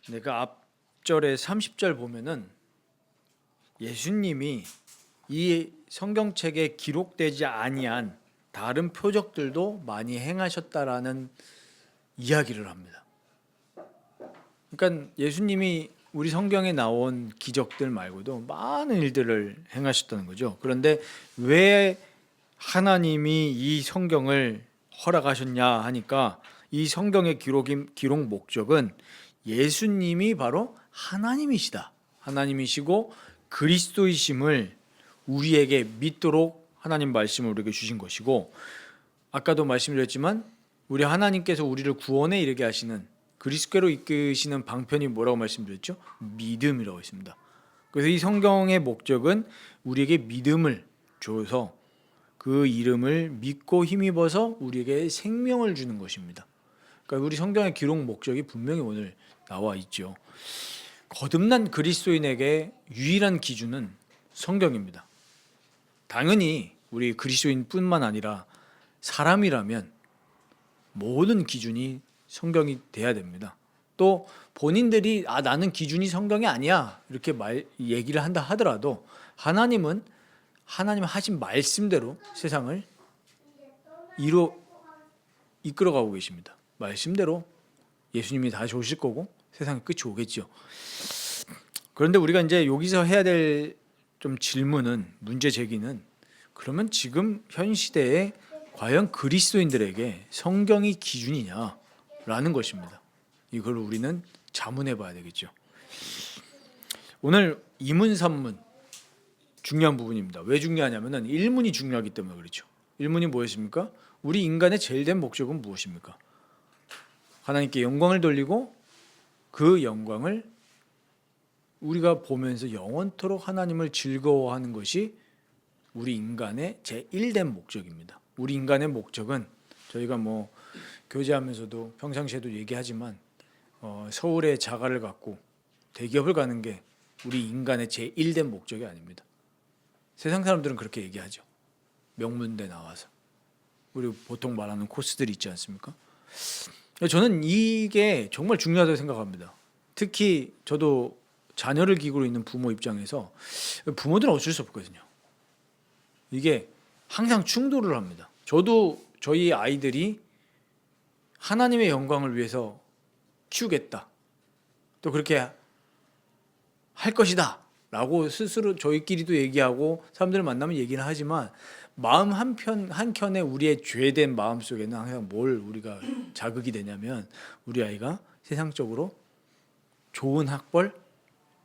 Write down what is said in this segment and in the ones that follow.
내가 앞절에 30절 보면은 예수님이 이 성경책에 기록되지 아니한 다른 표적들도 많이 행하셨다라는 이야기를 합니다. 그러니까 예수님이 우리 성경에 나온 기적들 말고도 많은 일들을 행하셨다는 거죠. 그런데 왜 하나님이 이 성경을 허락하셨냐 하니까 이 성경의 기록 목적은 예수님이 바로 하나님이시다. 하나님이시고 그리스도이심을 우리에게 믿도록 하나님 말씀을 우리에게 주신 것이고, 아까도 말씀드렸지만 우리 하나님께서 우리를 구원에 이르게 하시는 그리스도께로 이끄시는 방편이 뭐라고 말씀드렸죠? 믿음이라고 했습니다. 그래서 이 성경의 목적은 우리에게 믿음을 줘서 그 이름을 믿고 힘입어서 우리에게 생명을 주는 것입니다. 그러니까 우리 성경의 기록 목적이 분명히 오늘 나와 있죠. 거듭난 그리스도인에게 유일한 기준은 성경입니다. 당연히 우리 그리스도인뿐만 아니라 사람이라면 모든 기준이 성경이 돼야 됩니다. 또 본인들이 나는 기준이 성경이 아니야 이렇게 얘기를 한다 하더라도 하나님은 하나님 하신 말씀대로 세상을 이끌어가고 계십니다. 말씀대로 예수님이 다시 오실 거고 세상의 끝이 오겠죠. 그런데 우리가 이제 여기서 해야 될 좀 질문은, 문제 제기는, 그러면 지금 현 시대에 과연 그리스도인들에게 성경이 기준이냐라는 것입니다. 이걸 우리는 자문해 봐야 되겠죠. 오늘 이문삼문 중요한 부분입니다. 왜 중요하냐면은 일문이 중요하기 때문에 그렇죠. 일문이 뭐였습니까? 우리 인간의 제일 된 목적은 무엇입니까? 하나님께 영광을 돌리고 그 영광을 우리가 보면서 영원토록 하나님을 즐거워하는 것이 우리 인간의 제1된 목적입니다. 우리 인간의 목적은 저희가 뭐 교제하면서도 평상시에도 얘기하지만 서울에 자가를 갖고 대기업을 가는 게 우리 인간의 제1된 목적이 아닙니다. 세상 사람들은 그렇게 얘기하죠. 명문대 나와서. 우리 보통 말하는 코스들이 있지 않습니까? 저는 이게 정말 중요하다고 생각합니다. 특히 저도 자녀를 기르고 있는 부모 입장에서 부모들은 어쩔 수 없거든요. 이게 항상 충돌을 합니다. 저도 저희 아이들이 하나님의 영광을 위해서 키우겠다, 또 그렇게 할 것이다 라고 스스로 저희끼리도 얘기하고 사람들을 만나면 얘기는 하지만 마음 한켠에 우리의 죄된 마음 속에는 항상 뭘 우리가 자극이 되냐면 우리 아이가 세상적으로 좋은 학벌,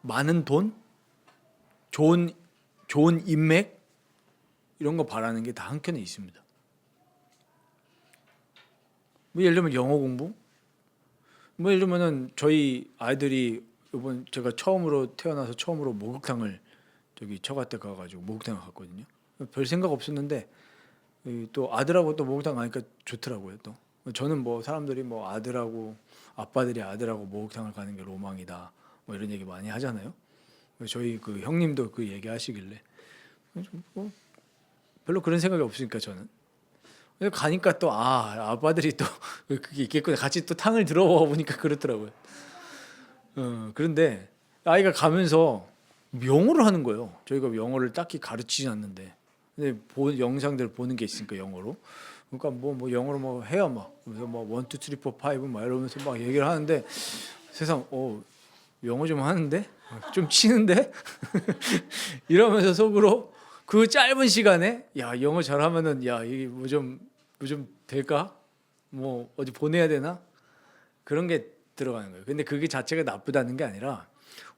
많은 돈, 좋은 인맥 이런 거 바라는 게 다 한켠에 있습니다. 뭐 예를 들면 영어 공부, 뭐 예를 들면은 저희 아이들이 이번 제가 태어나서 처음으로 목욕탕을 처갓 때 가가지고 목욕탕을 갔거든요. 별 생각 없었는데 또 아들하고 또 목욕탕 가니까 좋더라고요. 또 저는 뭐 사람들이 뭐 아빠들이 아들하고 목욕탕을 가는 게 로망이다 뭐 이런 얘기 많이 하잖아요. 저희 그 형님도 그 얘기 하시길래 뭐 별로 그런 생각이 없으니까 저는 가니까 또 아빠들이 또 그게 있겠구나, 같이 또 탕을 들어와 보니까 그렇더라고요. 그런데 아이가 가면서 영어를 하는 거예요. 저희가 영어를 딱히 가르치지 않는데 근데 영상들 보는 게 있으니까 영어로. 그러니까 뭐 영어로 뭐 해요 막. 그래서 뭐 1, 2, 3, 4, 5 막 이러면서 막 얘기를 하는데 세상 영어 좀 하는데 좀 치는데 이러면서 속으로 그 짧은 시간에 야 영어 잘하면은 야 이게 뭐 좀 될까? 뭐 어디 보내야 되나? 그런 게 들어가는 거예요. 근데 그게 자체가 나쁘다는 게 아니라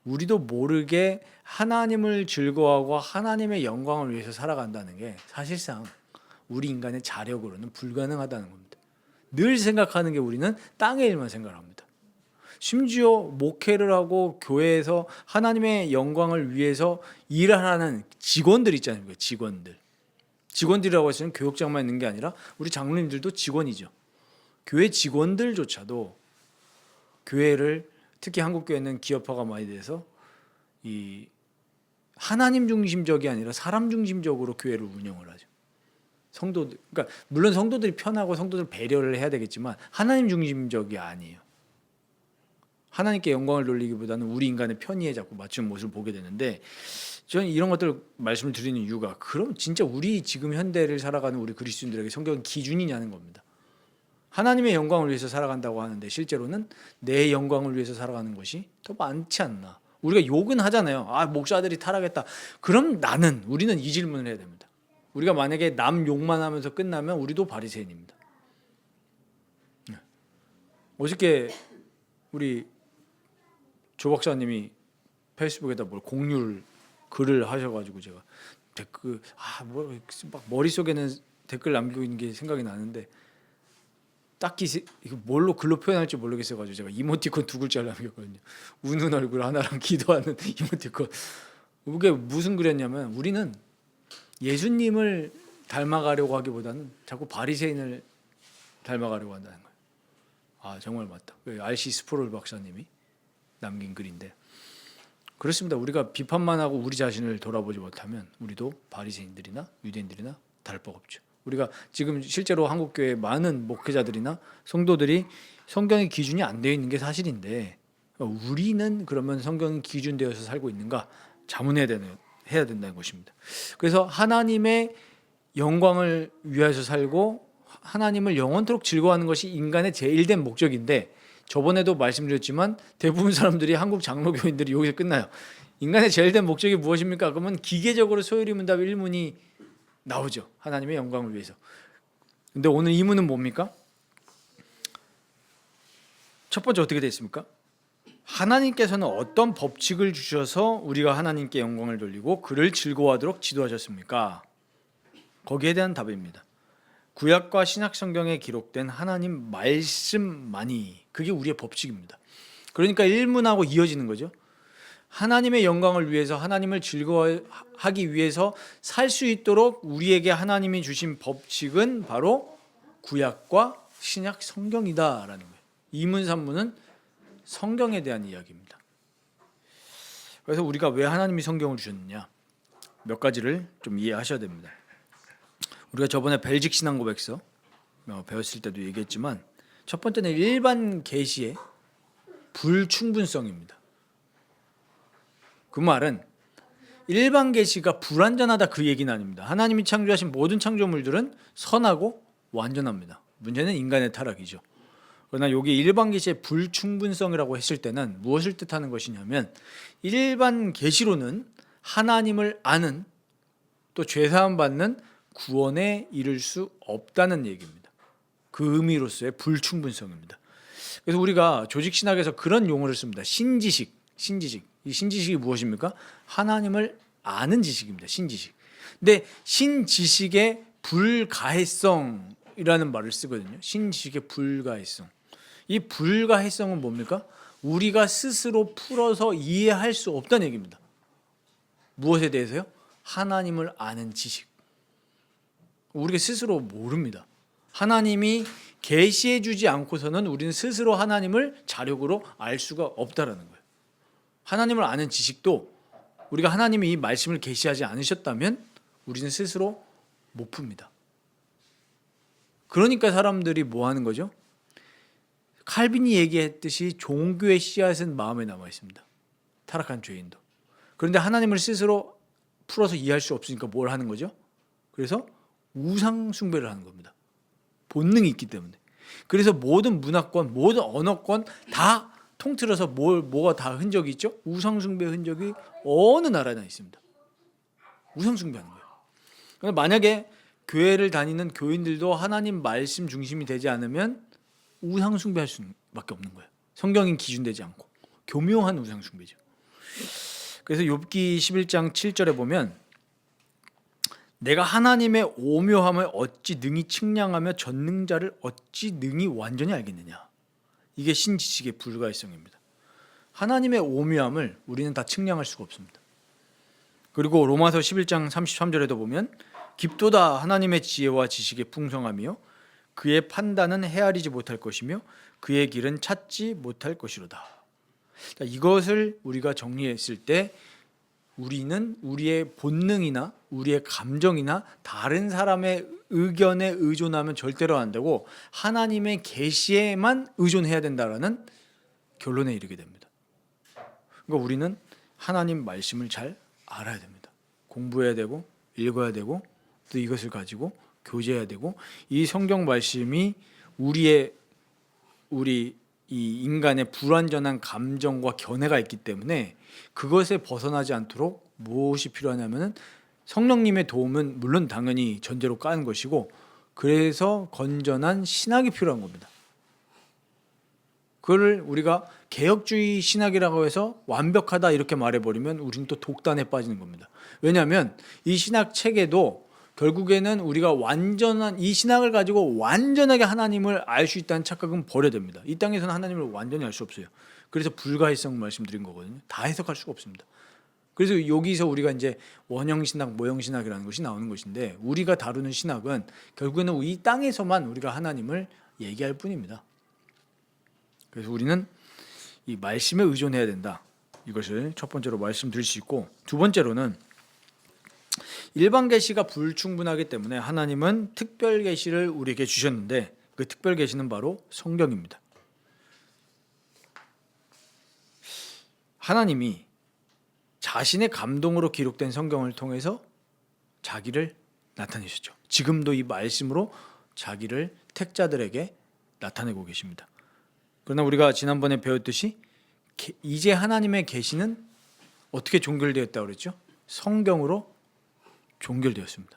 우리도 모르게 하나님을 즐거워하고 하나님의 영광을 위해서 살아간다는 게 사실상 우리 인간의 자력으로는 불가능하다는 겁니다. 늘 생각하는 게 우리는 땅의 일만 생각을 합니다. 심지어 목회를 하고 교회에서 하나님의 영광을 위해서 일하는 직원들 있지 않습니까? 직원들이라고 해서는 교육장만 있는 게 아니라 우리 장로님들도 직원이죠. 교회 직원들조차도 교회를, 특히 한국교회는 기업화가 많이 돼서 이 하나님 중심적이 아니라 사람 중심적으로 교회를 운영을 하죠. 성도들, 그러니까 물론 성도들이 편하고 성도들 배려를 해야 되겠지만 하나님 중심적이 아니에요. 하나님께 영광을 돌리기보다는 우리 인간의 편의에 자꾸 맞춘 모습을 보게 되는데, 저는 이런 것들 말씀을 드리는 이유가, 그럼 진짜 우리 지금 현대를 살아가는 우리 그리스도인들에게 성경은 기준이냐는 겁니다. 하나님의 영광을 위해서 살아간다고 하는데 실제로는 내 영광을 위해서 살아가는 것이 더 많지 않나. 우리가 욕은 하잖아요. 아, 목사들이 타락했다. 그럼 우리는 이 질문을 해야 됩니다. 우리가 만약에 남 욕만 하면서 끝나면 우리도 바리새인입니다. 어저께 우리 조 박사님이 페이스북에다 뭘 공유를 글을 하셔가지고 제가 댓글 막 머릿속에는 댓글 남기고 있는 게 생각이 나는데 딱히 이거 뭘로 글로 표현할지 모르겠어가지고 제가 이모티콘 2글자를 남겼거든요. 우는 얼굴 하나랑 기도하는 이모티콘. 이게 무슨 글이었냐면, 우리는 예수님을 닮아가려고 하기보다는 자꾸 바리새인을 닮아가려고 한다는 거예요. 아, 정말 맞다. RC 스프롤 박사님이 남긴 글인데, 그렇습니다. 우리가 비판만 하고 우리 자신을 돌아보지 못하면 우리도 바리새인들이나 유대인들이나 다를 바가 없죠. 우리가 지금 실제로 한국교회 많은 목회자들이나 성도들이 성경의 기준이 안 되어 있는 게 사실인데, 우리는 그러면 성경 기준되어서 살고 있는가 자문해야 된다는 것입니다. 그래서 하나님의 영광을 위해서 살고 하나님을 영원토록 즐거워하는 것이 인간의 제일된 목적인데, 저번에도 말씀드렸지만 대부분 사람들이, 한국 장로교인들이 여기서 끝나요. 인간의 제일된 목적이 무엇입니까? 그러면 기계적으로 소요리 문답 1문이 나오죠. 하나님의 영광을 위해서. 근데 오늘 이 문은 뭡니까? 첫 번째 어떻게 되어 있습니까? 하나님께서는 어떤 법칙을 주셔서 우리가 하나님께 영광을 돌리고 그를 즐거워하도록 지도하셨습니까? 거기에 대한 답입니다. 구약과 신약 성경에 기록된 하나님 말씀만이, 그게 우리의 법칙입니다. 그러니까 1문하고 이어지는 거죠. 하나님의 영광을 위해서, 하나님을 즐거워하기 위해서 살 수 있도록 우리에게 하나님이 주신 법칙은 바로 구약과 신약 성경이다라는 거예요. 2문 3문은 성경에 대한 이야기입니다. 그래서 우리가 왜 하나님이 성경을 주셨느냐, 몇 가지를 좀 이해하셔야 됩니다. 우리가 저번에 벨직 신앙 고백서 배웠을 때도 얘기했지만, 첫 번째는 일반 계시의 불충분성입니다. 그 말은 일반 계시가 불완전하다, 그 얘기는 아닙니다. 하나님이 창조하신 모든 창조물들은 선하고 완전합니다. 문제는 인간의 타락이죠. 그러나 여기 일반 계시의 불충분성이라고 했을 때는 무엇을 뜻하는 것이냐면, 일반 계시로는 하나님을 아는, 또 죄사함 받는 구원에 이를 수 없다는 얘기입니다. 그 의미로서의 불충분성입니다. 그래서 우리가 조직 신학에서 그런 용어를 씁니다. 신지식. 이 신지식이 무엇입니까? 하나님을 아는 지식입니다. 신지식. 근데 신지식의 불가해성이라는 말을 쓰거든요. 신지식의 불가해성. 이 불가해성은 뭡니까? 우리가 스스로 풀어서 이해할 수 없다는 얘기입니다. 무엇에 대해서요? 하나님을 아는 지식. 우리가 스스로 모릅니다. 하나님이 계시해 주지 않고서는 우리는 스스로 하나님을 자력으로 알 수가 없다라는 거예요. 하나님을 아는 지식도, 우리가 하나님이 이 말씀을 계시하지 않으셨다면 우리는 스스로 못 풉니다. 그러니까 사람들이 뭐 하는 거죠? 칼빈이 얘기했듯이 종교의 씨앗은 마음에 남아 있습니다. 타락한 죄인도. 그런데 하나님을 스스로 풀어서 이해할 수 없으니까 뭘 하는 거죠? 그래서 우상 숭배를 하는 겁니다. 본능이 있기 때문에. 그래서 모든 문화권, 모든 언어권 다 통틀어서 뭐가 다 흔적이 있죠? 우상 숭배 흔적이 어느 나라나 있습니다. 우상 숭배하는 거예요. 그러니까 만약에 교회를 다니는 교인들도 하나님 말씀 중심이 되지 않으면 우상 숭배할 수밖에 없는 거예요. 성경인 기준되지 않고 교묘한 우상 숭배죠. 그래서 욥기 11장 7절에 보면, 내가 하나님의 오묘함을 어찌 능히 측량하며 전능자를 어찌 능히 완전히 알겠느냐. 이게 신지식의 불가해성입니다. 하나님의 오묘함을 우리는 다 측량할 수가 없습니다. 그리고 로마서 11장 33절에도 보면, 깊도다 하나님의 지혜와 지식의 풍성하며 그의 판단은 헤아리지 못할 것이며 그의 길은 찾지 못할 것이로다. 이것을 우리가 정리했을 때 우리는 우리의 본능이나 우리의 감정이나 다른 사람의 의견에 의존하면 절대로 안 되고 하나님의 계시에만 의존해야 된다라는 결론에 이르게 됩니다. 그러니까 우리는 하나님 말씀을 잘 알아야 됩니다. 공부해야 되고 읽어야 되고 또 이것을 가지고 교제해야 되고 이 성경 말씀이 우리 이 인간의 불완전한 감정과 견해가 있기 때문에 그것에 벗어나지 않도록 무엇이 필요하냐면은 성령님의 도움은 물론 당연히 전제로 까는 것이고 그래서 건전한 신학이 필요한 겁니다. 그걸 우리가 개혁주의 신학이라고 해서 완벽하다 이렇게 말해버리면 우리는 또 독단에 빠지는 겁니다. 왜냐하면 이 신학 체계도 결국에는 우리가 완전한 이 신학을 가지고 완전하게 하나님을 알 수 있다는 착각은 버려야 됩니다. 이 땅에서는 하나님을 완전히 알 수 없어요. 그래서 불가해성 말씀드린 거거든요. 다 해석할 수가 없습니다. 그래서 여기서 우리가 이제 원형신학, 모형신학이라는 것이 나오는 것인데 우리가 다루는 신학은 결국에는 이 땅에서만 우리가 하나님을 얘기할 뿐입니다. 그래서 우리는 이 말씀에 의존해야 된다. 이것을 첫 번째로 말씀드릴 수 있고 두 번째로는 일반 계시가 불충분하기 때문에 하나님은 특별 계시를 우리에게 주셨는데 그 특별 계시는 바로 성경입니다. 하나님이 자신의 감동으로 기록된 성경을 통해서 자기를 나타내셨죠. 지금도 이 말씀으로 자기를 택자들에게 나타내고 계십니다. 그러나 우리가 지난번에 배웠듯이 이제 하나님의 계시는 어떻게 종결되었다고 그랬죠? 성경으로 종결되었습니다.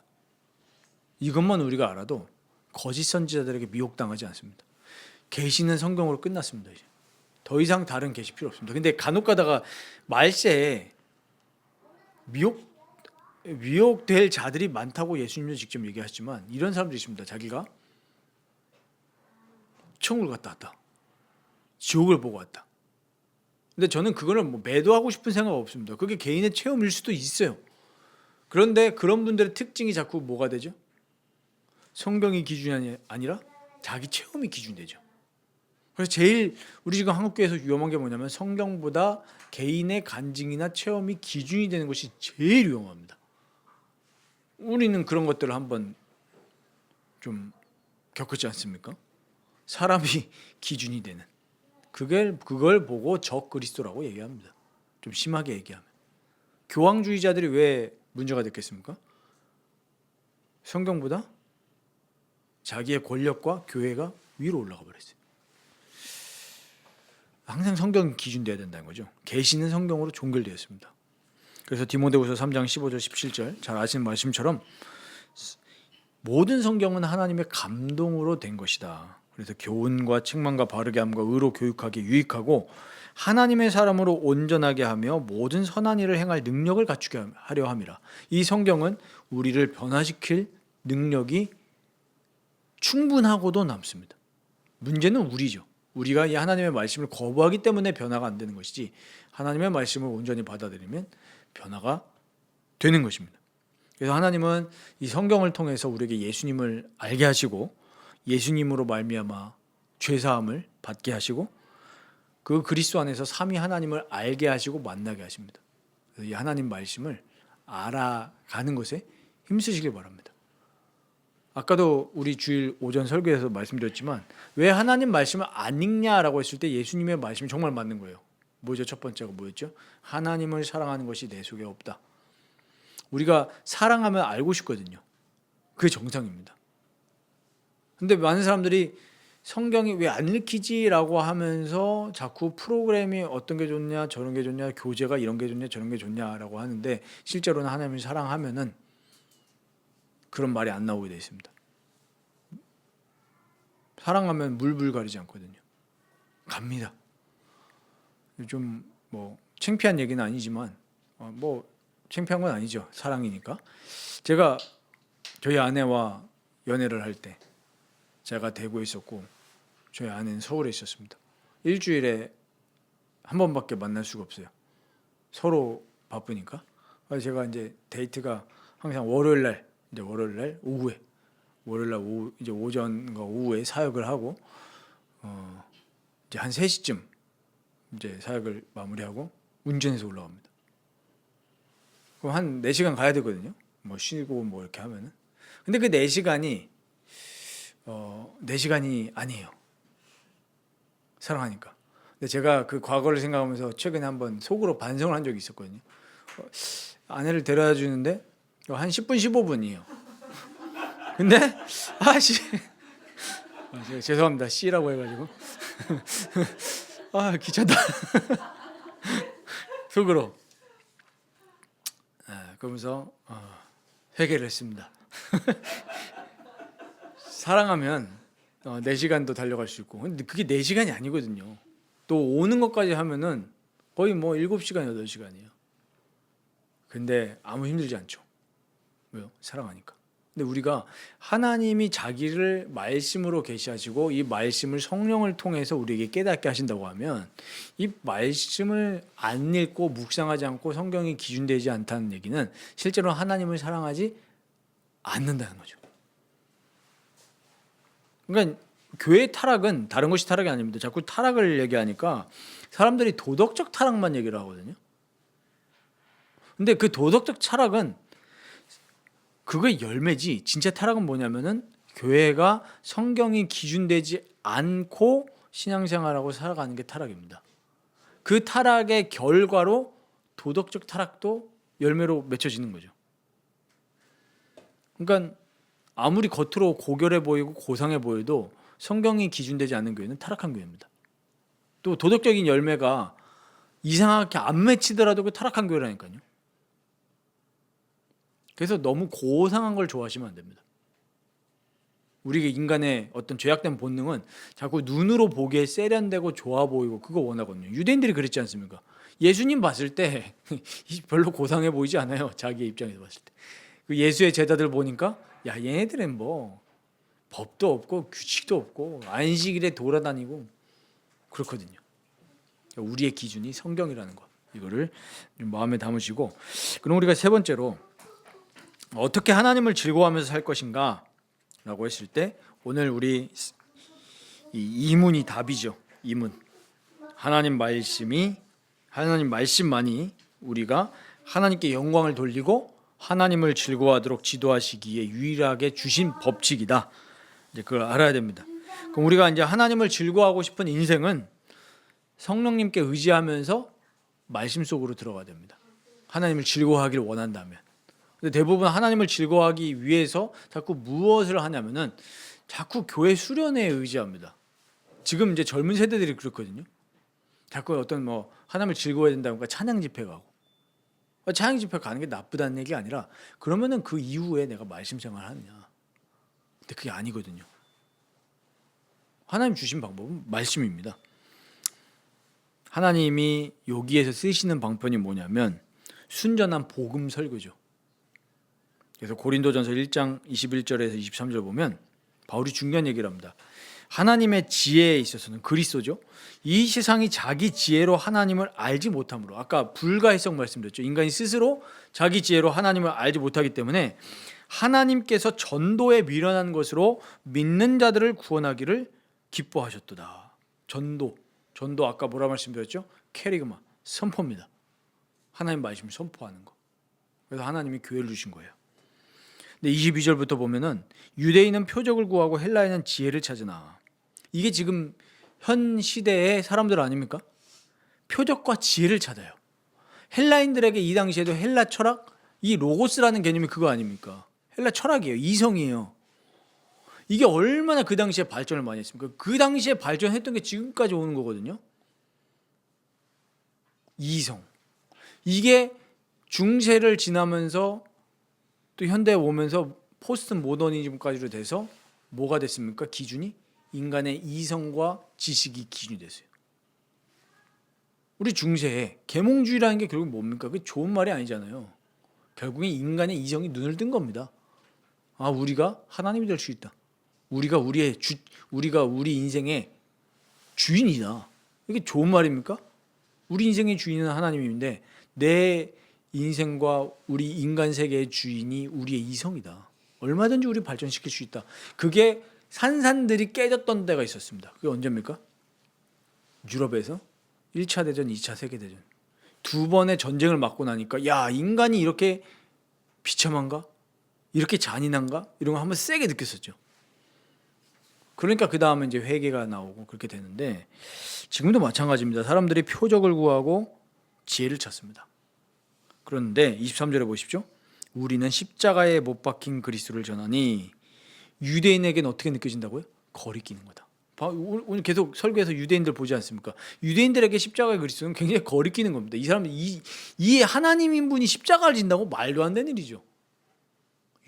이것만 우리가 알아도 거짓 선지자들에게 미혹당하지 않습니다. 계시는 성경으로 끝났습니다. 이제 더 이상 다른 계시 필요 없습니다. 근데 간혹가다가 말세에 미혹될 자들이 많다고 예수님도 직접 얘기하시지만 이런 사람들이 있습니다. 자기가 천국을 갔다 왔다. 지옥을 보고 왔다. 근데 저는 그거를 뭐 매도하고 싶은 생각 없습니다. 그게 개인의 체험일 수도 있어요. 그런데 그런 분들의 특징이 자꾸 뭐가 되죠? 성경이 기준이 아니라 자기 체험이 기준이 되죠. 그래서 제일 우리 지금 한국교회에서 위험한 게 뭐냐면 성경보다 개인의 간증이나 체험이 기준이 되는 것이 제일 위험합니다. 우리는 그런 것들을 한번 좀 겪었지 않습니까? 사람이 기준이 되는 그걸 보고 적 그리스도라고 얘기합니다. 좀 심하게 얘기하면 교황주의자들이 왜 문제가 됐겠습니까? 성경보다 자기의 권력과 교회가 위로 올라가 버렸어요. 항상 성경이 기준돼야 된다는 거죠. 계시는 성경으로 종결되었습니다. 그래서 디모데후서 3장 15절 17절 잘 아시는 말씀처럼 모든 성경은 하나님의 감동으로 된 것이다. 그래서 교훈과 책망과 바르게 함과 의로 교육하기 유익하고 하나님의 사람으로 온전하게 하며 모든 선한 일을 행할 능력을 갖추게 하려 함이라. 이 성경은 우리를 변화시킬 능력이 충분하고도 남습니다. 문제는 우리죠. 우리가 이 하나님의 말씀을 거부하기 때문에 변화가 안 되는 것이지 하나님의 말씀을 온전히 받아들이면 변화가 되는 것입니다. 그래서 하나님은 이 성경을 통해서 우리에게 예수님을 알게 하시고 예수님으로 말미암아 죄사함을 받게 하시고 그 그리스도 안에서 삼위 하나님을 알게 하시고 만나게 하십니다. 그래서 이 하나님 말씀을 알아가는 것에 힘쓰시길 바랍니다. 아까도 우리 주일 오전 설교에서 말씀드렸지만 왜 하나님 말씀을 안 읽냐라고 했을 때 예수님의 말씀이 정말 맞는 거예요. 뭐죠? 첫 번째가 뭐였죠? 하나님을 사랑하는 것이 내 속에 없다. 우리가 사랑하면 알고 싶거든요. 그게 정상입니다. 근데 많은 사람들이 성경이 왜 안 읽히지라고 하면서 자꾸 프로그램이 어떤 게 좋냐 저런 게 좋냐 교재가 이런 게 좋냐 저런 게 좋냐라고 하는데 실제로는 하나님을 사랑하면은 그런 말이 안 나오게 되어 있습니다. 사랑하면 물불 가리지 않거든요. 갑니다. 좀 뭐 창피한 얘기는 아니지만 뭐 창피한 건 아니죠. 사랑이니까. 제가 저희 아내와 연애를 할 때 제가 대구에 있었고 저희 아내는 서울에 있었습니다. 일주일에 한 번밖에 만날 수가 없어요. 서로 바쁘니까. 그래서 제가 이제 데이트가 항상 월요일 날 오후에 오후 이제 오전과 오후에 사역을 하고 이제 한 3시쯤 이제 사역을 마무리하고 운전해서 올라갑니다. 그럼 한 4시간 가야 되거든요. 뭐 쉬고 뭐 이렇게 하면은. 근데 그 4시간이 4시간이 아니에요. 사랑하니까. 근데 제가 그 과거를 생각하면서 최근에 한번 속으로 반성을 한 적이 있었거든요. 아내를 데려다 주는데 한 10분 15분이에요. 근데 아씨 제가 죄송합니다. C라고 해가지고 아 귀찮다 속으로 그러면서 회개를 했습니다. 사랑하면 4시간도 달려갈 수 있고 근데 그게 4시간이 아니거든요. 또 오는 것까지 하면은 거의 뭐 7시간 8시간이에요. 근데 아무 힘들지 않죠. 왜요? 사랑하니까. 근데 우리가 하나님이 자기를 말씀으로 계시하시고 이 말씀을 성령을 통해서 우리에게 깨닫게 하신다고 하면 이 말씀을 안 읽고 묵상하지 않고 성경이 기준되지 않다는 얘기는 실제로 하나님을 사랑하지 않는다는 거죠. 그러니까 교회 타락은 다른 것이 타락이 아닙니다. 자꾸 타락을 얘기하니까 사람들이 도덕적 타락만 얘기를 하거든요. 근데 그 도덕적 타락은 그거의 열매지. 진짜 타락은 뭐냐면은 교회가 성경이 기준되지 않고 신앙생활하고 살아가는 게 타락입니다. 그 타락의 결과로 도덕적 타락도 열매로 맺혀지는 거죠. 그러니까 아무리 겉으로 고결해 보이고 고상해 보여도 성경이 기준되지 않는 교회는 타락한 교회입니다. 또 도덕적인 열매가 이상하게 안 맺히더라도 그 타락한 교회라니까요. 그래서 너무 고상한 걸 좋아하시면 안 됩니다. 우리 인간의 어떤 죄악된 본능은 자꾸 눈으로 보기에 세련되고 좋아 보이고 그거 원하거든요. 유대인들이 그랬지 않습니까? 예수님 봤을 때 별로 고상해 보이지 않아요. 자기의 입장에서 봤을 때. 그 예수의 제자들 보니까 야 얘네들은 뭐 법도 없고 규칙도 없고 안식일에 돌아다니고 그렇거든요. 우리의 기준이 성경이라는 것. 이거를 마음에 담으시고 그럼 우리가 세 번째로 어떻게 하나님을 즐거워하면서 살 것인가 라고 했을 때 오늘 우리 이 이문이 답이죠. 이문. 하나님 말씀만이 우리가 하나님께 영광을 돌리고 하나님을 즐거워하도록 지도하시기에 유일하게 주신 법칙이다. 이제 그걸 알아야 됩니다. 그럼 우리가 이제 하나님을 즐거워하고 싶은 인생은 성령님께 의지하면서 말씀 속으로 들어가야 됩니다. 하나님을 즐거워하기를 원한다면. 근데 대부분 하나님을 즐거워하기 위해서 자꾸 무엇을 하냐면은 자꾸 교회 수련회에 의지합니다. 지금 이제 젊은 세대들이 그렇거든요. 자꾸 어떤 뭐 하나님을 즐거워해야 된다니까 찬양 집회 가고 찬양 집회 가는 게 나쁘다는 얘기 아니라 그러면은 그 이후에 내가 말씀 생활을 하느냐. 근데 그게 아니거든요. 하나님 주신 방법은 말씀입니다. 하나님이 여기에서 쓰시는 방편이 뭐냐면 순전한 복음 설교죠. 그래서 고린도전서 1장 21절에서 23절 보면 바울이 중요한 얘기를 합니다. 하나님의 지혜에 있어서는 그리스도죠. 이 세상이 자기 지혜로 하나님을 알지 못함으로 아까 불가해석 말씀드렸죠. 인간이 스스로 자기 지혜로 하나님을 알지 못하기 때문에 하나님께서 전도에 미련한 것으로 믿는 자들을 구원하기를 기뻐하셨도다. 전도 아까 뭐라 말씀드렸죠? 캐리그마 선포입니다. 하나님 말씀을 선포하는 거. 그래서 하나님이 교회를 주신 거예요. 근데 22절부터 보면은 유대인은 표적을 구하고 헬라인은 지혜를 찾으나 이게 지금 현 시대의 사람들 아닙니까? 표적과 지혜를 찾아요. 헬라인들에게 이 당시에도 헬라 철학, 이 로고스라는 개념이 그거 아닙니까? 헬라 철학이에요. 이성이에요. 이게 얼마나 그 당시에 발전을 많이 했습니까? 그 당시에 발전했던 게 지금까지 오는 거거든요. 이성. 이게 중세를 지나면서 또 현대에 오면서 포스트 모더니즘까지로 돼서 뭐가 됐습니까? 기준이 인간의 이성과 지식이 기준이 됐어요. 우리 중세에 계몽주의라는 게 결국 뭡니까? 그게 좋은 말이 아니잖아요. 결국엔 인간의 이성이 눈을 뜬 겁니다. 아, 우리가 하나님이 될 수 있다. 우리가 우리 인생의 주인이다. 이게 좋은 말입니까? 우리 인생의 주인은 하나님인데 내 인생과 우리 인간 세계의 주인이 우리의 이성이다. 얼마든지 우리 발전시킬 수 있다. 그게 산산들이 깨졌던 때가 있었습니다. 그게 언제입니까? 유럽에서 1차 대전, 2차 세계대전. 두 번의 전쟁을 맞고 나니까 야, 인간이 이렇게 비참한가? 이렇게 잔인한가? 이런 거 한번 세게 느꼈었죠. 그러니까 그 다음에 이제 회개가 나오고 그렇게 되는데 지금도 마찬가지입니다. 사람들이 표적을 구하고 지혜를 찾습니다. 그런데 23절에 보십시오. 우리는 십자가에 못 박힌 그리스도를 전하니 유대인에게는 어떻게 느껴진다고요? 거리끼는 거다. 오늘 계속 설교에서 유대인들 보지 않습니까? 유대인들에게 십자가의 그리스도는 굉장히 거리끼는 겁니다. 이 사람들 이 하나님인 분이 십자가를 진다고 말도 안 되는 일이죠.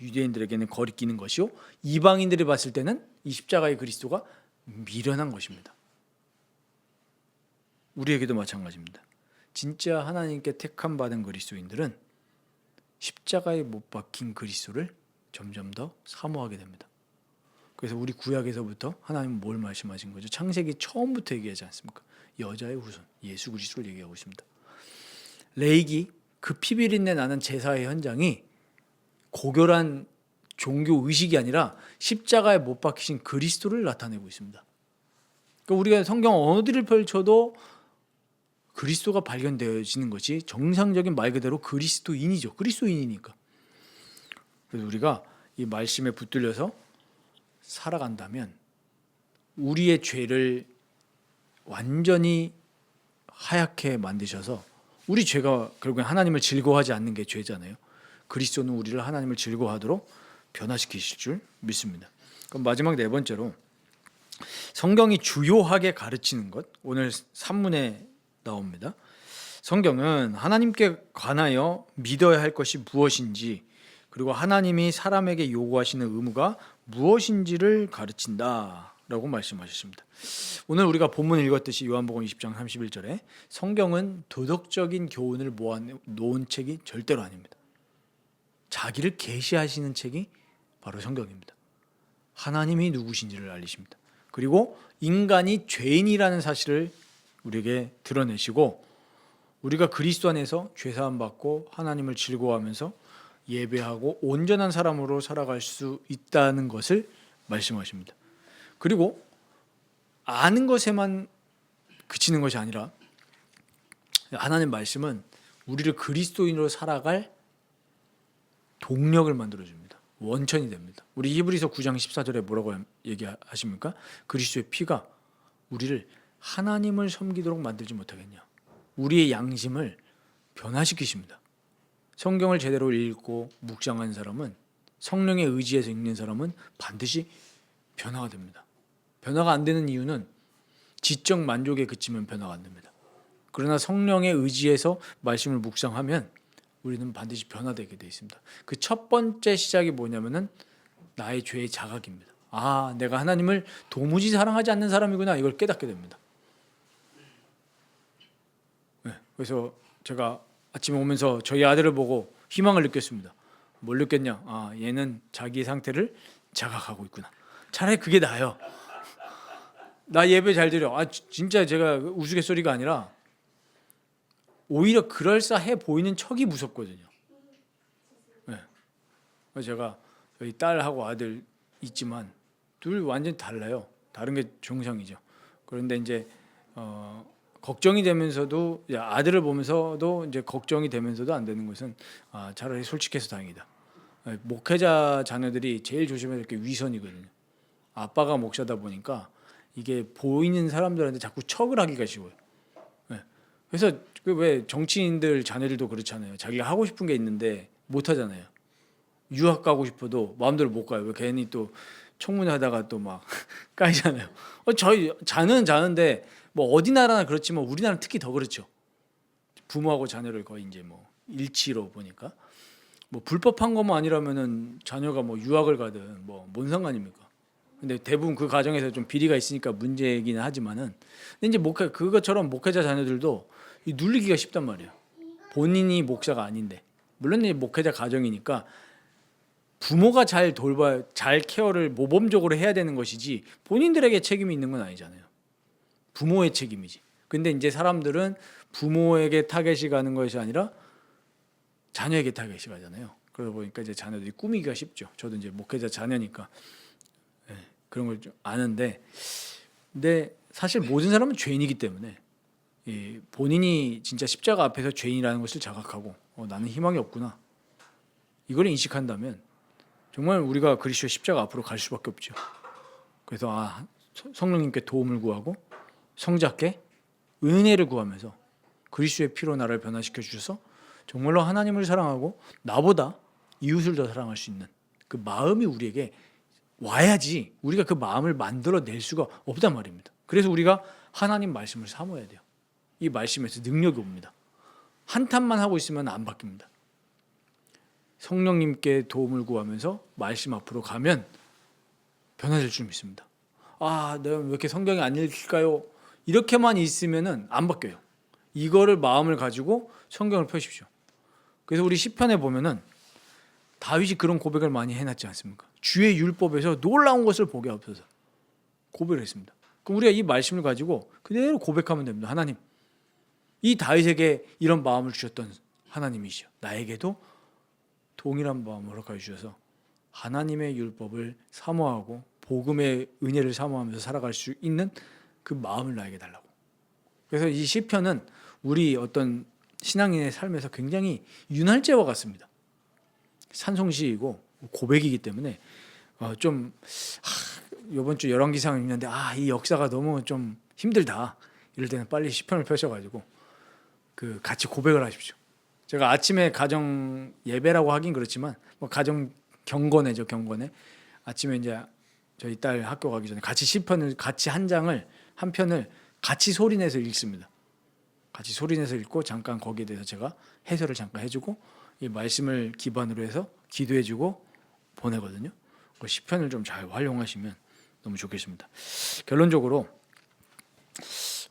유대인들에게는 거리끼는 것이요, 이방인들이 봤을 때는 이 십자가의 그리스도가 미련한 것입니다. 우리에게도 마찬가지입니다. 진짜 하나님께 택함 받은 그리스도인들은 십자가에 못 박힌 그리스도를 점점 더 사모하게 됩니다. 그래서 우리 구약에서부터 하나님은 뭘 말씀하신 거죠? 창세기 처음부터 얘기하지 않습니까? 여자의 후손 예수 그리스도를 얘기하고 있습니다. 레이기 그 피비린내 나는 제사의 현장이 고결한 종교 의식이 아니라 십자가에 못 박히신 그리스도를 나타내고 있습니다. 그러니까 우리가 성경 어디를 펼쳐도 그리스도가 발견되어지는 것이 정상적인 말 그대로 그리스도인이죠. 그리스도인이니까. 그래서 우리가 이 말씀에 붙들려서 살아간다면 우리의 죄를 완전히 하얗게 만드셔서, 우리 죄가 결국엔 하나님을 즐거워하지 않는 게 죄잖아요. 그리스도는 우리를 하나님을 즐거워하도록 변화시키실 줄 믿습니다. 그럼 마지막 네 번째로 성경이 주요하게 가르치는 것, 오늘 산문에 나옵니다. 성경은 하나님께 관하여 믿어야 할 것이 무엇인지, 그리고 하나님이 사람에게 요구하시는 의무가 무엇인지를 가르친다라고 말씀하셨습니다. 오늘 우리가 본문 읽었듯이 요한복음 20장 31절에 성경은 도덕적인 교훈을 모아놓은 책이 절대로 아닙니다. 자기를 계시하시는 책이 바로 성경입니다. 하나님이 누구신지를 알리십니다. 그리고 인간이 죄인이라는 사실을 우리에게 드러내시고, 우리가 그리스도 안에서 죄사함 받고 하나님을 즐거워하면서 예배하고 온전한 사람으로 살아갈 수 있다는 것을 말씀하십니다. 그리고 아는 것에만 그치는 것이 아니라 하나님 말씀은 우리를 그리스도인으로 살아갈 동력을 만들어줍니다. 원천이 됩니다. 우리 히브리서 9장 14절에 뭐라고 얘기하십니까? 그리스도의 피가 우리를 하나님을 섬기도록 만들지 못하겠냐. 우리의 양심을 변화시키십니다. 성경을 제대로 읽고 묵상한 사람은, 성령의 의지에서 읽는 사람은 반드시 변화가 됩니다. 변화가 안 되는 이유는 지적 만족에 그치면 변화가 안 됩니다. 그러나 성령의 의지에서 말씀을 묵상하면 우리는 반드시 변화되게 되어 있습니다. 그 첫 번째 시작이 뭐냐면은 나의 죄의 자각입니다. 아, 내가 하나님을 도무지 사랑하지 않는 사람이구나, 이걸 깨닫게 됩니다. 네, 그래서 제가 아침에 오면서 저희 아들을 보고 희망을 느꼈습니다. 뭘 느꼈냐? 아, 얘는 자기 상태를 자각하고 있구나. 차라리 그게 나아요. 나 예배 잘 드려. 아, 진짜 제가 우스갯소리가 아니라 오히려 그럴싸해 보이는 척이 무섭거든요. 네. 제가 저희 딸하고 아들 있지만 둘 완전 달라요. 다른 게 정상이죠. 그런데 이제 걱정이 되면서도, 아들을 보면서도 이제 걱정이 되면서도 안 되는 것은 차라리 솔직해서 다행이다. 목회자 자녀들이 제일 조심해야 될 게 위선이거든요. 아빠가 목사다 보니까 이게 보이는 사람들한테 자꾸 척을 하기가 쉬워요. 그래서 왜 정치인들 자녀들도 그렇잖아요. 자기가 하고 싶은 게 있는데 못 하잖아요. 유학 가고 싶어도 마음대로 못 가요. 왜 괜히 또 청문회 하다가 또 막 까이잖아요. 저희 자는 자는데 뭐 어디 나라나 그렇지만 우리나라는 특히 더 그렇죠. 부모하고 자녀를 거의 이제 뭐 일치로 보니까 뭐 불법한 것만 아니라면은 자녀가 뭐 유학을 가든 뭐 뭔 상관입니까? 근데 대부분 그 가정에서 좀 비리가 있으니까 문제이기는 하지만은, 근데 이제 그것처럼 목회자 자녀들도 눌리기가 쉽단 말이에요. 본인이 목사가 아닌데, 물론 이제 목회자 가정이니까 부모가 잘 잘 케어를 모범적으로 해야 되는 것이지 본인들에게 책임이 있는 건 아니잖아요. 부모의 책임이지. 근데 이제 사람들은 부모에게 타겟이 가는 것이 아니라 자녀에게 타겟이 가잖아요. 그러다 보니까 이제 자녀들이 꾸미기가 쉽죠. 저도 이제 목회자 자녀니까 그런 걸 좀 아는데, 근데 사실 모든 사람은 죄인이기 때문에 본인이 진짜 십자가 앞에서 죄인이라는 것을 자각하고 나는 희망이 없구나. 이걸 인식한다면 정말 우리가 그리스도의 십자가 앞으로 갈 수밖에 없죠. 그래서 성령님께 도움을 구하고 성자께 은혜를 구하면서 그리스도의 피로 나를 변화시켜 주셔서 정말로 하나님을 사랑하고 나보다 이웃을 더 사랑할 수 있는 그 마음이 우리에게 와야지 우리가 그 마음을 만들어낼 수가 없단 말입니다. 그래서 우리가 하나님 말씀을 사모해야 돼요. 이 말씀에서 능력이 옵니다. 한탄만 하고 있으면 안 바뀝니다. 성령님께 도움을 구하면서 말씀 앞으로 가면 변화될 줄 믿습니다. 내가 왜 이렇게 성경이 안 읽힐까요? 이렇게만 있으면은 안 바뀌어요. 이거를 마음을 가지고 성경을 펴십시오. 그래서 우리 시편에 보면은 다윗이 그런 고백을 많이 해놨지 않습니까? 주의 율법에서 놀라운 것을 보게 하옵소서 고백을 했습니다. 그럼 우리가 이 말씀을 가지고 그대로 고백하면 됩니다. 하나님, 이 다윗에게 이런 마음을 주셨던 하나님이시죠. 나에게도 동일한 마음을 허락하여 주셔서 하나님의 율법을 사모하고 복음의 은혜를 사모하면서 살아갈 수 있는 그 마음을 나에게 달라고. 그래서 이 시편은 우리 어떤 신앙인의 삶에서 굉장히 윤활제와 같습니다. 찬송시이고 고백이기 때문에 이번 주 열왕기상을 읽는데 이 역사가 너무 좀 힘들다. 이럴 때는 빨리 시편을 펴셔가지고 같이 고백을 하십시오. 제가 아침에 가정 예배라고 하긴 그렇지만 가정 경건회죠. 경건회. 아침에 이제 저희 딸 학교 가기 전에 같이 시편을 같이 한 편을 같이 소리내서 읽습니다. 같이 소리내서 읽고 잠깐 거기에 대해서 제가 해설을 잠깐 해주고 이 말씀을 기반으로 해서 기도해주고 보내거든요. 그 시편을 좀 잘 활용하시면 너무 좋겠습니다. 결론적으로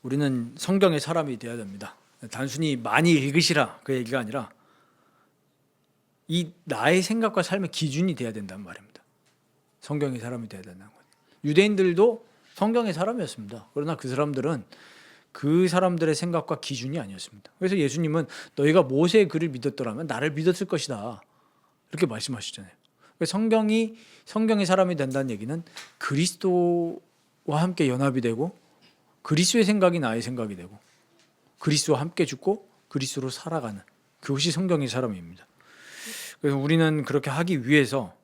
우리는 성경의 사람이 되어야 됩니다. 단순히 많이 읽으시라 그 얘기가 아니라 이 나의 생각과 삶의 기준이 돼야 된다는 말입니다. 성경의 사람이 되어야 된다는 거예요. 유대인들도 성경의 사람이었습니다. 그러나 그 사람들은 그 사람들의 생각과 기준이 아니었습니다. 그래서 예수님은 너희가 모세의 글을 믿었더라면 나를 믿었을 것이다. 이렇게 말씀하시잖아요. 성경의 사람이 된다는 얘기는 그리스도와 함께 연합이 되고 그리스도의 생각이 나의 생각이 되고 그리스도와 함께 죽고 그리스도로 살아가는 그것이 성경의 사람입니다. 그래서 우리는 그렇게 하기 위해서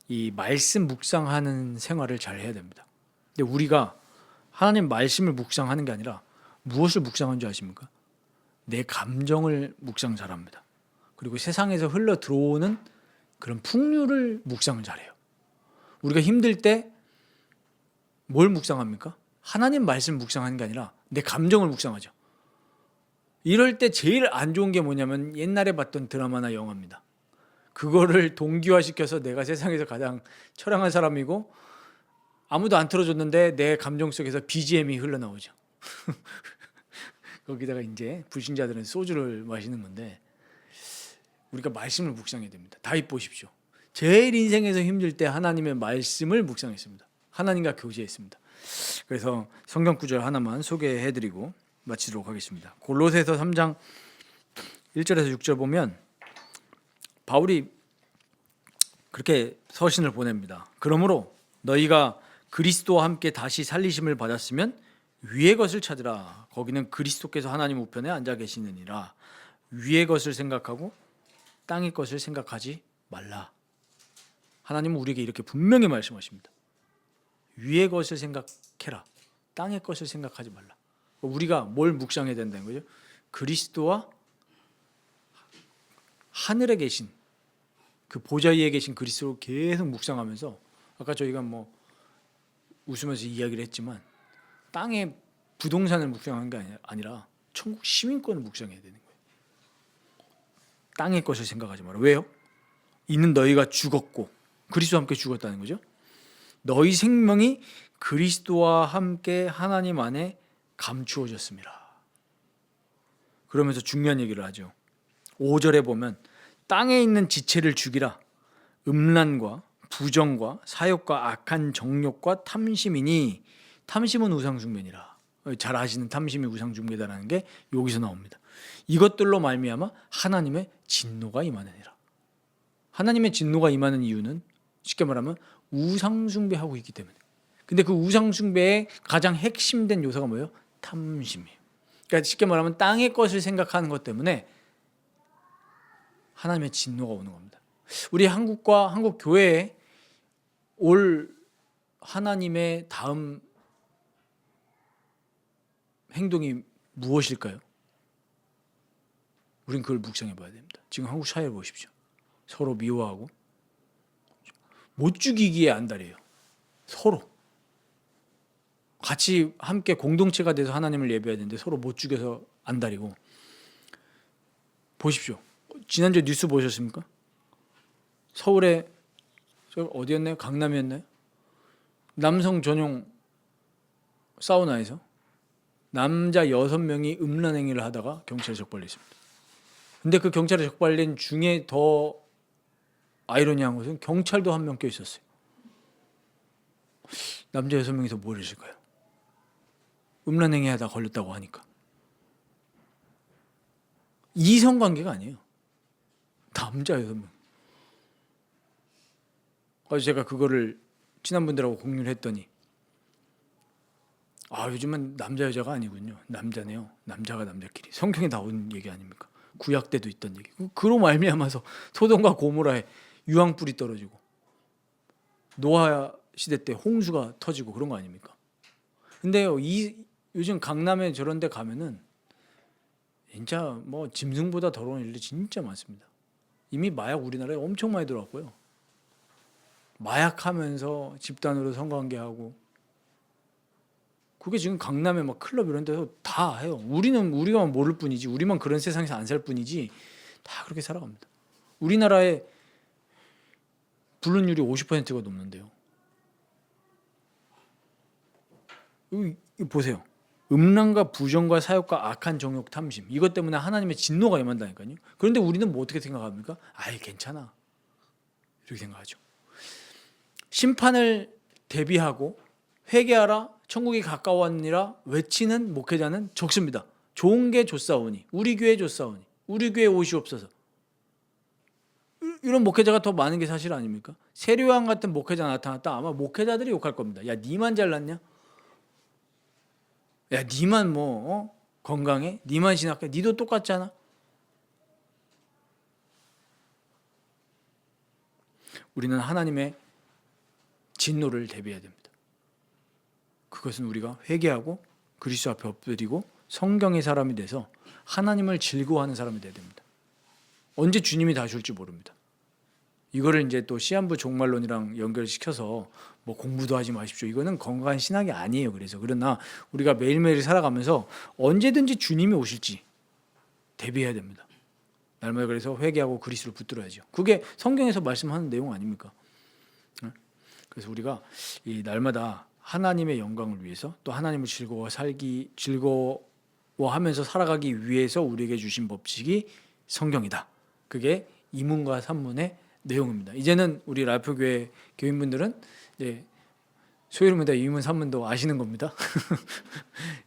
이 말씀 묵상하는 생활을 잘 해야 됩니다. 근데 우리가 하나님 말씀을 묵상하는 게 아니라 무엇을 묵상하는 줄 아십니까? 내 감정을 묵상 잘합니다. 그리고 세상에서 흘러 들어오는 그런 풍류를 묵상을 잘해요. 우리가 힘들 때 뭘 묵상합니까? 하나님 말씀 묵상하는 게 아니라 내 감정을 묵상하죠. 이럴 때 제일 안 좋은 게 뭐냐면 옛날에 봤던 드라마나 영화입니다. 그거를 동기화시켜서 내가 세상에서 가장 처량한 사람이고 아무도 안 틀어줬는데 내 감정 속에서 BGM이 흘러나오죠. 거기다가 이제 불신자들은 소주를 마시는 건데 우리가 말씀을 묵상해야 됩니다. 다윗 보십시오. 제일 인생에서 힘들 때 하나님의 말씀을 묵상했습니다. 하나님과 교제했습니다. 그래서 성경 구절 하나만 소개해드리고 마치도록 하겠습니다. 골로새서 3장 1절에서 6절 보면 바울이 그렇게 서신을 보냅니다. 그러므로 너희가 그리스도와 함께 다시 살리심을 받았으면 위의 것을 찾으라. 거기는 그리스도께서 하나님 우편에 앉아 계시느니라. 위의 것을 생각하고 땅의 것을 생각하지 말라. 하나님은 우리에게 이렇게 분명히 말씀하십니다. 위의 것을 생각해라. 땅의 것을 생각하지 말라. 우리가 뭘 묵상해야 된다는 거죠? 그리스도와 하늘에 계신 그 보좌 위에 계신 그리스도를 계속 묵상하면서 아까 저희가 웃으면서 이야기를 했지만 땅의 부동산을 묵상하는 게 아니라 천국 시민권을 묵상해야 되는 거예요. 땅의 것을 생각하지 마라. 왜요? 이는 너희가 죽었고 그리스도와 함께 죽었다는 거죠. 너희 생명이 그리스도와 함께 하나님 안에 감추어졌습니다. 그러면서 중요한 얘기를 하죠. 5절에 보면 땅에 있는 지체를 죽이라. 음란과 부정과 사욕과 악한 정욕과 탐심이니 탐심은 우상숭배니라. 잘 아시는 탐심이 우상숭배다라는 게 여기서 나옵니다. 이것들로 말미암아 하나님의 진노가 임하느니라. 하나님의 진노가 임하는 이유는 쉽게 말하면 우상숭배하고 있기 때문에. 근데 그 우상숭배의 가장 핵심된 요소가 뭐예요? 탐심이에요. 그러니까 쉽게 말하면 땅의 것을 생각하는 것 때문에 하나님의 진노가 오는 겁니다. 우리 한국과 한국 교회에 올 하나님의 다음 행동이 무엇일까요? 우린 그걸 묵상해 봐야 됩니다. 지금 한국 사회를 보십시오. 서로 미워하고 못 죽이기에 안달이에요. 서로 같이 함께 공동체가 돼서 하나님을 예배해야 되는데 서로 못 죽여서 안달이고. 보십시오. 지난주에 뉴스 보셨습니까? 서울에 어디였나요? 강남이었나요? 남성 전용 사우나에서 남자 6명이 음란 행위를 하다가 경찰에 적발됐습니다. 근데 그 경찰에 적발된 중에 더 아이러니한 것은 경찰도 한 명 껴 있었어요. 남자 6명이서 뭘 했을까요? 음란 행위 하다 걸렸다고 하니까. 이성관계가 아니에요. 남자 6명. 그래서 제가 그거를 친한 분들하고 공유를 했더니 요즘은 남자 여자가 아니군요. 남자네요. 남자가 남자끼리. 성경에 나온 얘기 아닙니까? 구약 때도 있던 얘기. 그로 말미암아서 소돔과 고모라에 유황불이 떨어지고 노아 시대 때 홍수가 터지고 그런 거 아닙니까? 근데요, 요즘 강남에 저런 데 가면은 진짜 뭐 짐승보다 더러운 일들이 진짜 많습니다. 이미 마약 우리나라에 엄청 많이 들어왔고요. 마약하면서 집단으로 성관계하고 그게 지금 강남에 막 클럽 이런 데서 다 해요. 우리가 모를 뿐이지, 우리만 그런 세상에서 안 살 뿐이지 다 그렇게 살아갑니다. 우리나라의 불륜율이 50%가 넘는데요. 이거 보세요. 음란과 부정과 사욕과 악한 정욕 탐심, 이것 때문에 하나님의 진노가 임한다니까요. 그런데 우리는 뭐 어떻게 생각합니까? 괜찮아, 이렇게 생각하죠. 심판을 대비하고 회개하라 천국이 가까웠느니라 외치는 목회자는 적습니다. 좋은 게 좋사오니 우리 교회 좋사오니 우리 교회 오시옵소서. 이런 목회자가 더 많은 게 사실 아닙니까? 세례요한 같은 목회자 나타났다 아마 목회자들이 욕할 겁니다. 야, 니만 잘났냐? 야, 니만 건강해? 니만 신학해? 니도 똑같잖아. 우리는 하나님의 진노를 대비해야 됩니다. 그것은 우리가 회개하고 그리스도 앞에 엎드리고 성경의 사람이 돼서 하나님을 즐거워하는 사람이 돼야 됩니다. 언제 주님이 다시 올지 모릅니다. 이거를 이제 또 시한부 종말론이랑 연결시켜서 뭐 공부도 하지 마십시오. 이거는 건강한 신학이 아니에요. 그러나 우리가 매일매일 살아가면서 언제든지 주님이 오실지 대비해야 됩니다. 날마다 그래서 회개하고 그리스도를 붙들어야죠. 그게 성경에서 말씀하는 내용 아닙니까? 그래서 우리가 이 날마다 하나님의 영광을 위해서 또 하나님을 즐거워하면서 살아가기 위해서 우리에게 주신 법칙이 성경이다. 그게 이문과 삼문의 내용입니다. 이제는 우리 라이프교회 교인분들은 소유입니다. 이문 삼문도 아시는 겁니다.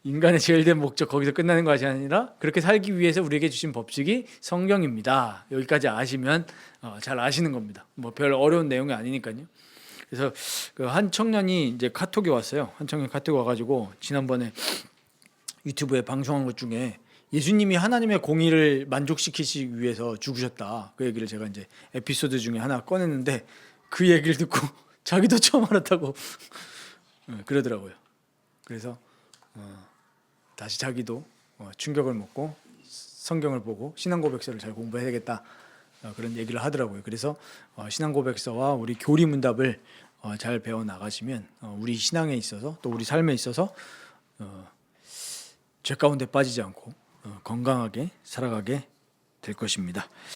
인간의 제일된 목적 거기서 끝나는 것이 아니라 그렇게 살기 위해서 우리에게 주신 법칙이 성경입니다. 여기까지 아시면 잘 아시는 겁니다. 뭐 별 어려운 내용이 아니니까요. 그래서 그 한 청년이 이제 카톡이 왔어요. 한 청년 카톡이 와가지고 지난번에 유튜브에 방송한 것 중에 예수님이 하나님의 공의를 만족시키시기 위해서 죽으셨다. 그 얘기를 제가 이제 에피소드 중에 하나 꺼냈는데 그 얘기를 듣고 자기도 처음 알았다고 그러더라고요. 그래서 다시 자기도 충격을 먹고 성경을 보고 신앙고백서를 잘 공부해야겠다. 그런 얘기를 하더라고요. 그래서 신앙고백서와 우리 교리문답을 잘 배워 나가시면 우리 신앙에 있어서 또 우리 삶에 있어서 죄 가운데 빠지지 않고 건강하게 살아가게 될 것입니다.